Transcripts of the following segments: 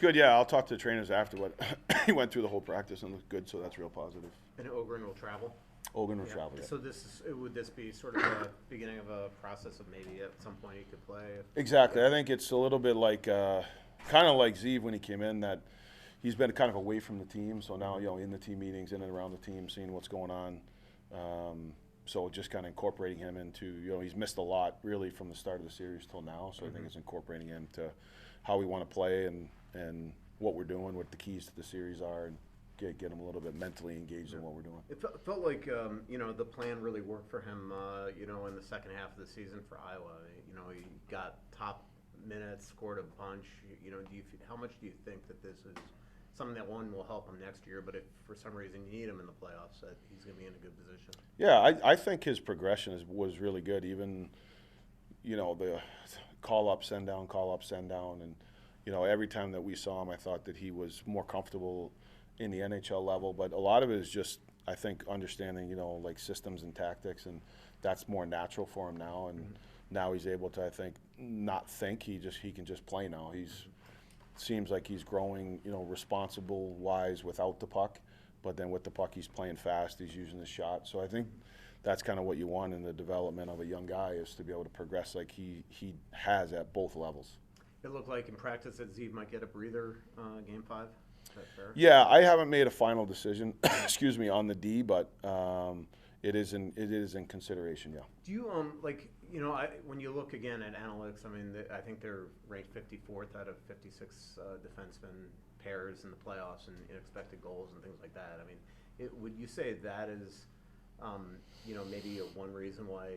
good. Yeah, I'll talk to the trainers after. But he went through the whole practice and looked good, so that's real positive. And Ogren will travel? Ogun will travel. Yeah. So would this be sort of the beginning of a process of maybe at some point he could play? Exactly. I think it's a little bit like kind of like Zeev when he came in, that he's been kind of away from the team. So now, in the team meetings, in and around the team, seeing what's going on. So just kind of incorporating him into, he's missed a lot really from the start of the series till now. So I think it's incorporating him to how we want to play and what we're doing, what the keys to the series are, and get him a little bit mentally engaged in what we're doing. It felt like the plan really worked for him. In the second half of the season for Iowa, he got top minutes, scored a bunch. How much do you think that this is something that will help him next year? But if for some reason you need him in the playoffs, that he's going to be in a good position. Yeah, I think his progression was really good. Even the call up, send down, and every time that we saw him, I thought that he was more comfortable in the NHL level, but a lot of it is just, I think, understanding, like systems and tactics, and that's more natural for him now. And now he's able to, I think, not think. He can just play now. Seems like he's growing, responsible wise without the puck, but then with the puck, he's playing fast. He's using the shot. So I think that's kind of what you want in the development of a young guy, is to be able to progress like he has at both levels. It looked like in practice that Zeev might get a breather game 5. Is that fair? Yeah, I haven't made a final decision, on the D, but it is in consideration. Yeah. Do you when you look again at analytics, I think they're ranked 54th out of 56 defenseman pairs in the playoffs and in expected goals and things like that. Would you say that is, maybe one reason why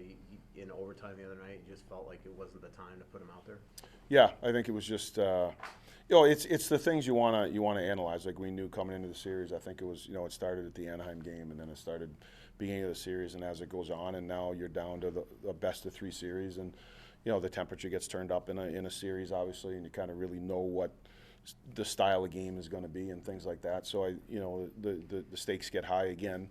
in overtime the other night you just felt like it wasn't the time to put him out there? Yeah, I think it was just, it's the things you want to analyze. Like we knew coming into the series, I think it was, it started at the Anaheim game, and then it started beginning of the series, and as it goes on, and now you're down to the best of 3 series, and the temperature gets turned up in a series, obviously, and you kind of really know what the style of game is going to be and things like that. So the stakes get high again.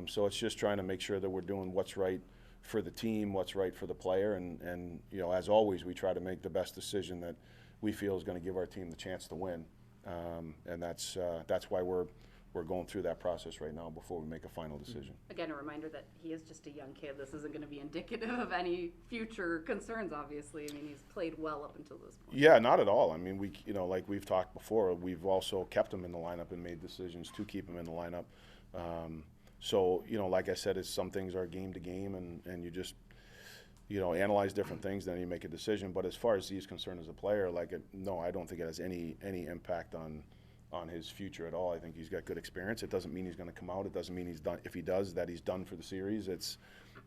So it's just trying to make sure that we're doing what's right for the team, what's right for the player, and as always, we try to make the best decision that we feel is going to give our team the chance to win, and that's why we're going through that process right now before we make a final decision. Again, a reminder that he is just a young kid. This isn't going to be indicative of any future concerns, obviously. He's played well up until this point. Yeah, not at all. We, like we've talked before, we've also kept him in the lineup and made decisions to keep him in the lineup. So, like I said, some things are game to game, and you just, analyze different things, then you make a decision. But as far as he's concerned as a player, no, I don't think it has any impact on his future at all. I think he's got good experience. It doesn't mean he's going to come out. It doesn't mean he's done. If he does, that he's done for the series. It's,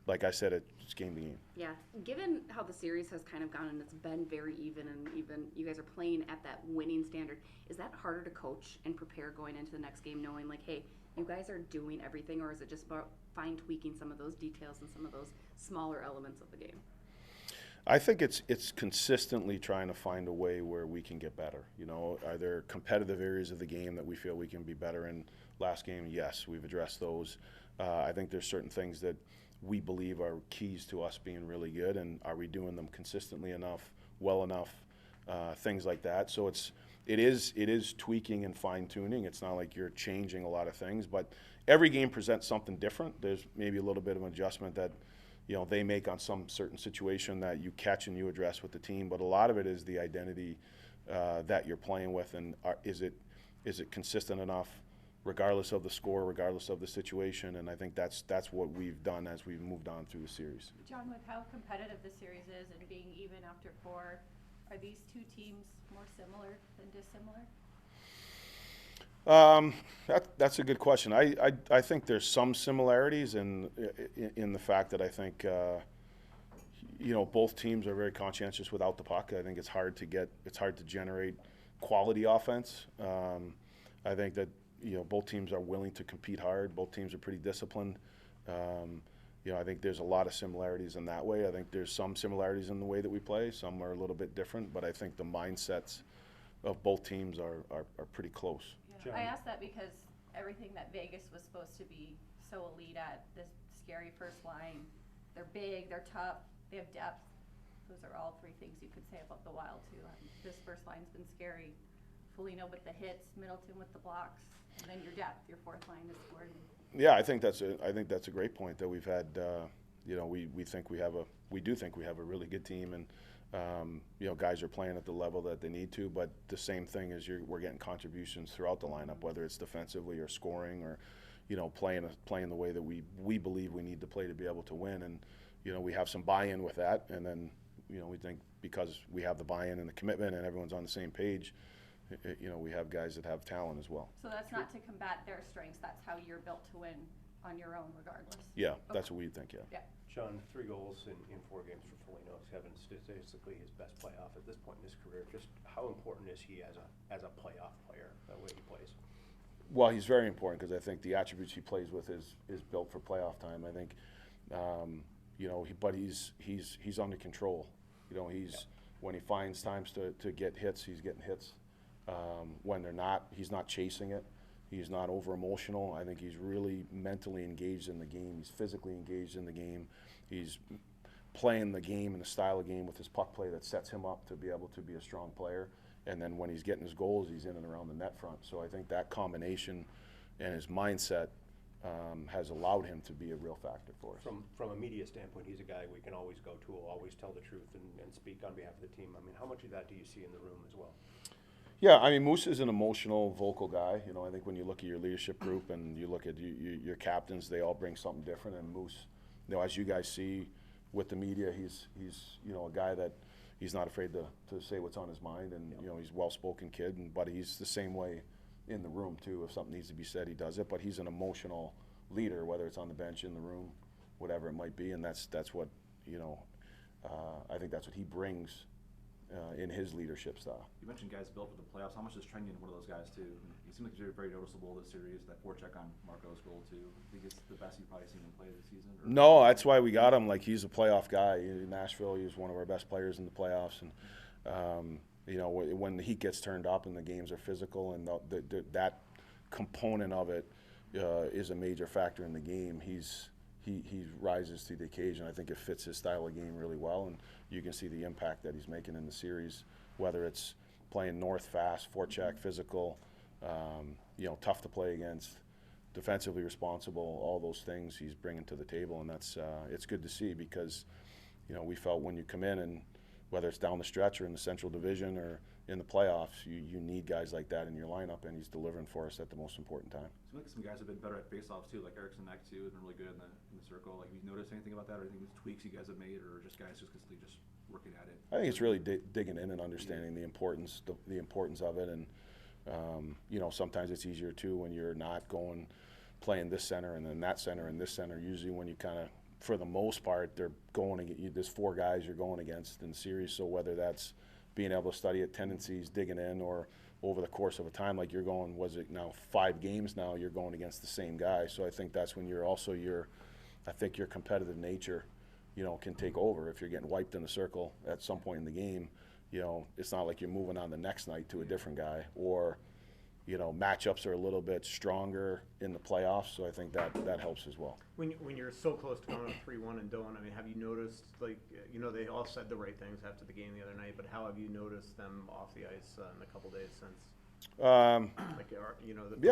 like I said, it's game to game. Yeah. Given how the series has kind of gone and it's been very even, and even you guys are playing at that winning standard, is that harder to coach and prepare going into the next game, knowing hey, you guys are doing everything, or is it just about fine tweaking some of those details and some of those smaller elements of the game? I think it's consistently trying to find a way where we can get better. Are there competitive areas of the game that we feel we can be better in? Last game, yes, we've addressed those. I think there's certain things that we believe are keys to us being really good, and are we doing them consistently enough, well enough, things like that. So it is tweaking and fine tuning. It's not like you're changing a lot of things, but every game presents something different. There's maybe a little bit of an adjustment that they make on some certain situation that you catch and you address with the team, but a lot of it is the identity that you're playing with, and is it consistent enough, regardless of the score, regardless of the situation, and I think that's what we've done as we've moved on through the series. John, with how competitive the series is and being even after 4, are these two teams more similar than dissimilar? That's a good question. I think there's some similarities in the fact that I think both teams are very conscientious without the puck. I think it's hard to generate quality offense. I think that both teams are willing to compete hard. Both teams are pretty disciplined. I think there's a lot of similarities in that way. I think there's some similarities in the way that we play. Some are a little bit different, but I think the mindsets of both teams are pretty close. Yeah. I asked that because everything that Vegas was supposed to be so elite at, this scary first line, they're big, they're tough, they have depth. Those are all 3 things you could say about the Wild too. This first line's been scary Foligno with the hits, Middleton with the blocks, and then your depth, your fourth line is scored. Yeah, I think that's a great point that we've had. We do think we have a really good team, and guys are playing at the level that they need to. But the same thing is we're getting contributions throughout the lineup, whether it's defensively or scoring or playing the way that we believe we need to play to be able to win. And we have some buy-in with that, and then we think because we have the buy-in and the commitment and everyone's on the same page, we have guys that have talent as well. So that's not to combat their strengths. That's how you're built to win on your own, regardless. Yeah, that's what we think. Yeah. John, 3 goals in 4 games for Foligno. He's having statistically his best playoff at this point in his career. Just how important is he as a playoff player, the way he plays? Well, he's very important because I think the attributes he plays with is built for playoff time. I think, but he's under control. When he finds times to get hits, he's getting hits. When they're not, he's not chasing it. He's not over emotional. I think he's really mentally engaged in the game. He's physically engaged in the game. He's playing the game and the style of game with his puck play that sets him up to be able to be a strong player. And then when he's getting his goals, he's in and around the net front. So I think that combination and his mindset has allowed him to be a real factor for us. From a media standpoint, he's a guy we can always go to, will always tell the truth and speak on behalf of the team. I mean, how much of that do you see in the room as well? Yeah, I mean, Moose is an emotional, vocal guy. I think when you look at your leadership group and you look at your captains, they all bring something different. And Moose, as you guys see with the media, he's a guy that he's not afraid to say what's on his mind. And, he's a well-spoken kid, but he's the same way in the room, too. If something needs to be said, he does it. But he's an emotional leader, whether it's on the bench, in the room, whatever it might be. And that's what, I think that's what he brings in his leadership style. You mentioned guys built for the playoffs. How much is Trenton one of those guys too? He seems like you're very noticeable this series. That forecheck on Marco's goal too. I think it's the best you've probably seen him play this season. No, that's why we got him. Like, he's a playoff guy. In Nashville, he was one of our best players in the playoffs. And when the heat gets turned up and the games are physical, and that component of it is a major factor in the game. He rises to the occasion. I think it fits his style of game really well, and you can see the impact that he's making in the series, whether it's playing north fast, forecheck, physical, tough to play against, defensively responsible, all those things he's bringing to the table, and that's it's good to see because, we felt when you come in and whether it's down the stretch or in the Central Division or in the playoffs, you need guys like that in your lineup, and he's delivering for us at the most important time. Seems like some guys have been better at faceoffs too, like Erickson Neck too has been really good in the circle. Like, have you noticed anything about that, or anything tweaks you guys have made, or just guys just consistently just working at it? I think it's really digging in and understanding the importance of it, and sometimes it's easier too when you're not playing this center and then that center and this center. Usually when you kind of, for the most part, they're going to get there's 4 guys you're going against in the series. So whether that's being able to study it, tendencies, digging in, or over the course of a time, like you're going, was it now 5 games now, you're going against the same guy. So I think that's when I think your competitive nature, can take over. If you're getting wiped in the circle at some point in the game, it's not like you're moving on the next night to a different guy, or, matchups are a little bit stronger in the playoffs. So I think that helps as well. When you're so close to going up 3-1 and Doan, I mean, have you noticed, they all said the right things after the game the other night, but how have you noticed them off the ice in a couple days since? The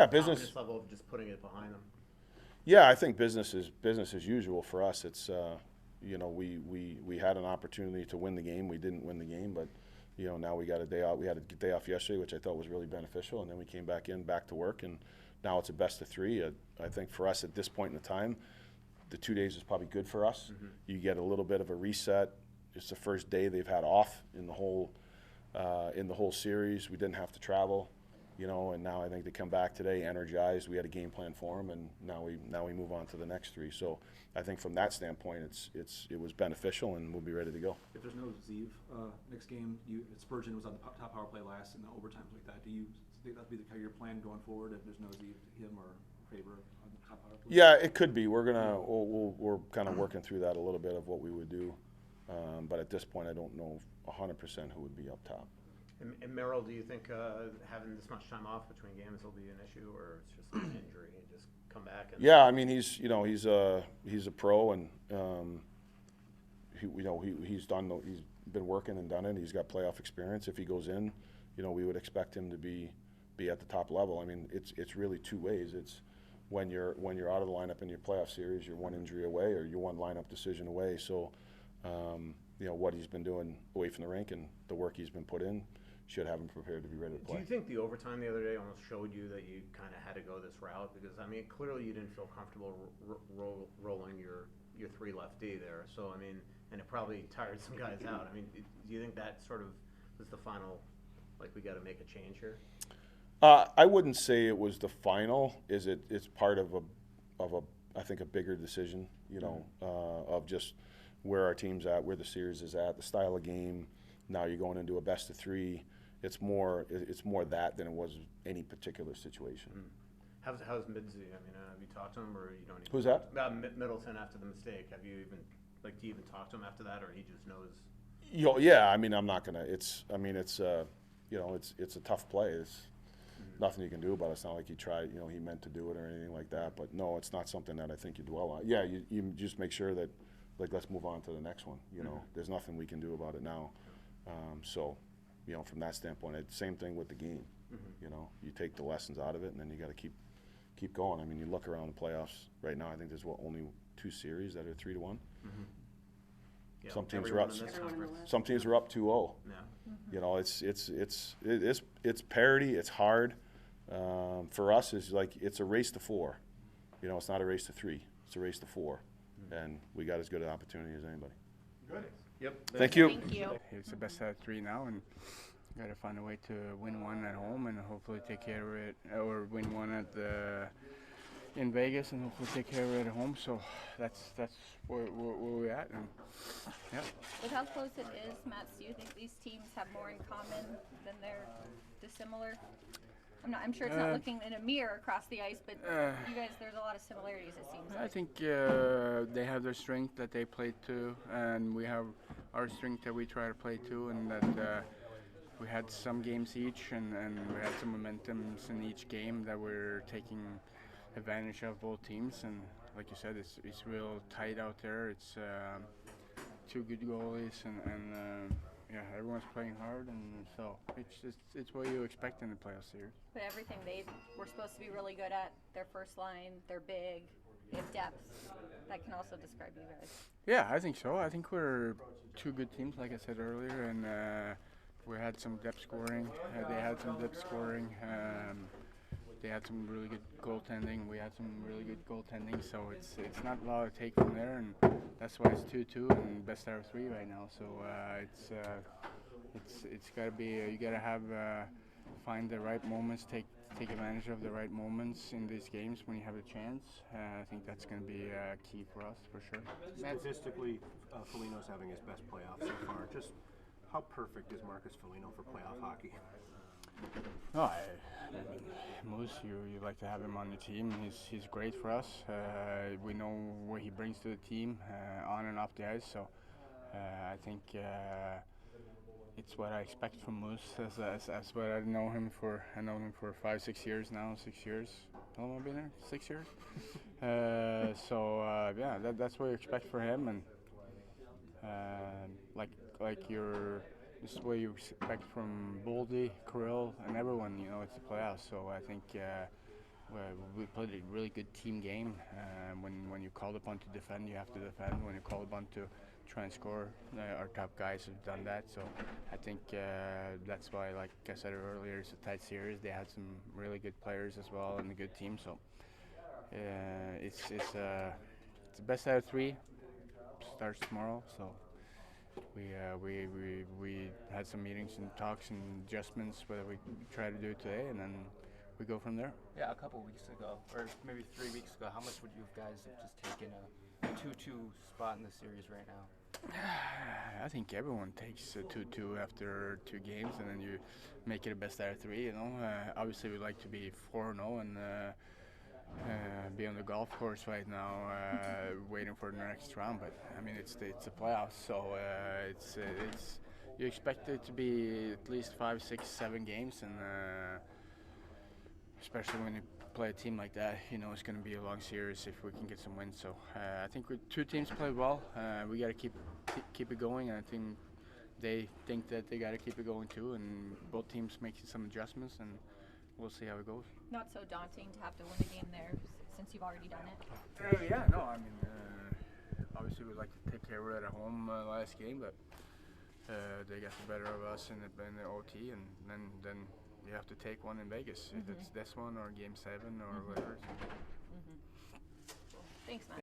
business confidence level of just putting it behind them. Yeah, I think business as usual for us. It's we had an opportunity to win the game. We didn't win the game, but now we got a day out. We had a day off yesterday, which I thought was really beneficial, and then we came back to work, and now it's a best of 3. I think for us at this point in the time, the 2 days is probably good for us. Mm-hmm. You get a little bit of a reset. It's the first day they've had off in the whole series. We didn't have to travel, and now I think they come back today energized. We had a game plan for them, and now we move on to the next 3. So I think from that standpoint, it was beneficial, and we'll be ready to go. If there's no Zeev next game, Spurgeon was on the top power play last in the overtimes like that. Do you think that'd be your plan going forward if there's no Zeev, him or Faber on the top power play? Yeah, it could be. We're kind of working through that a little bit of what we would do, but at this point, I don't know 100% who would be up top. And Merrill, do you think having this much time off between games will be an issue, or it's just an injury and just come back? Yeah, I mean he's a pro, and he's been working and done it. He's got playoff experience. If he goes in, we would expect him to be at the top level. I mean, it's really two ways. It's when you're out of the lineup in your playoff series, you're one injury away or you're one lineup decision away. So, what he's been doing away from the rink and the work he's been put in should have him prepared to be ready to play. Do you think the overtime the other day almost showed you that you kind of had to go this route? Because, I mean, clearly you didn't feel comfortable rolling your 3 lefty there. So, I mean, and it probably tired some guys out. I mean, do you think that sort of was the final, like, we got to make a change here? I wouldn't say it was the final. It's part of I think a bigger decision, of just where our team's at, where the series is at, the style of game. Now you're going into a best of 3. It's more that than it was any particular situation. How's Midzi? I mean, have you talked to him, or you don't even? Who's that? Middleton after the mistake. Have you even do you even talk to him after that, or he just knows? Yeah, I mean, I'm not gonna. It's a tough play. It's nothing you can do about it. It's not like he tried, he meant to do it or anything like that. But no, it's not something that I think you dwell on. Yeah, you just make sure that, like, let's move on to the next one. There's nothing we can do about it now. So, from that standpoint, same thing with the game. You take the lessons out of it, and then you got to keep going. I mean, you look around the playoffs right now. I think there's only 2 series that are 3-1. Yeah, Some teams are up. Everyone in the West. Some teams are up 2-0. Yeah. It's parity. It's hard. For us, it's a race to 4. It's not a race to 3. It's a race to 4, and we got as good an opportunity as anybody. Good. Yep. Thank you. Thank you. It's the best out of 3 now, and got to find a way to win 1 at home and hopefully take care of it, or win 1 in Vegas and hopefully take care of it at home. So that's where we're at. And yeah. With how close it is, Mats, do you think these teams have more in common than they're dissimilar? I'm sure it's not looking in a mirror across the ice, but you guys, there's a lot of similarities, it seems like. I think they have their strength that they play to, and we have our strength that we try to play to, and that we had some games each, and we had some momentums in each game that we're taking advantage of, both teams. And like you said, it's real tight out there. It's 2 good goalies, and yeah, everyone's playing hard, and so it's what you expect in the playoff series. But everything they were supposed to be really good at, their first line, they're big, they have depth. That can also describe you guys. Yeah, I think so. I think we're 2 good teams, like I said earlier, and we had some depth scoring. They had some depth scoring. They had some really good goaltending. We had some really good goaltending. So it's not a lot to take from there, and that's why it's 2-2 and best out of 3 right now. So it's got to be you got to have find the right moments, take advantage of the right moments in these games when you have a chance. I think that's going to be key for us for sure. Statistically, Foligno's having his best playoff so far. Just how perfect is Marcus Foligno for playoff hockey? No, I mean, Moose, you like to have him on the team. He's great for us. We know what he brings to the team on and off the ice. So I think it's what I expect from Moose. As what I know him for. I know him for 5-6 years now. 6 years. How long have I been there? 6 years. Yeah, that's what you expect for him, and this is what you expect from Boldy, Kirill, and everyone. It's the playoffs, so I think we played a really good team game. When you're called upon to defend, you have to defend. When you're called upon to try and score, our top guys have done that. So I think that's why, like I said earlier, it's a tight series. They had some really good players as well and a good team. So it's the best out of 3. Starts tomorrow, so. We had some meetings and talks and adjustments whether we try to do it today, and then we go from there. Yeah, a couple weeks ago, or maybe 3 weeks ago, how much would you guys have just taken a 2-2 spot in the series right now? I think everyone takes a 2-2 after 2 games, and then you make it a best out of 3. Obviously we'd like to be 4-0 and be on the golf course right now, waiting for the next round. But I mean, it's the playoffs, so it's you expect it to be at least 5, 6, 7 games, and especially when you play a team like that, it's going to be a long series if we can get some wins. So I think 2 teams play well. We got to keep it going, and I think they think that they got to keep it going too, and both teams making some adjustments, and we'll see how it goes. Not so daunting to have to win a game there since you've already done it. Yeah, no, I mean, obviously we'd like to take care of it at home last game, but they got the better of us in the OT, and then you have to take one in Vegas. If it's this one or Game 7 or whatever. Thanks, Matt.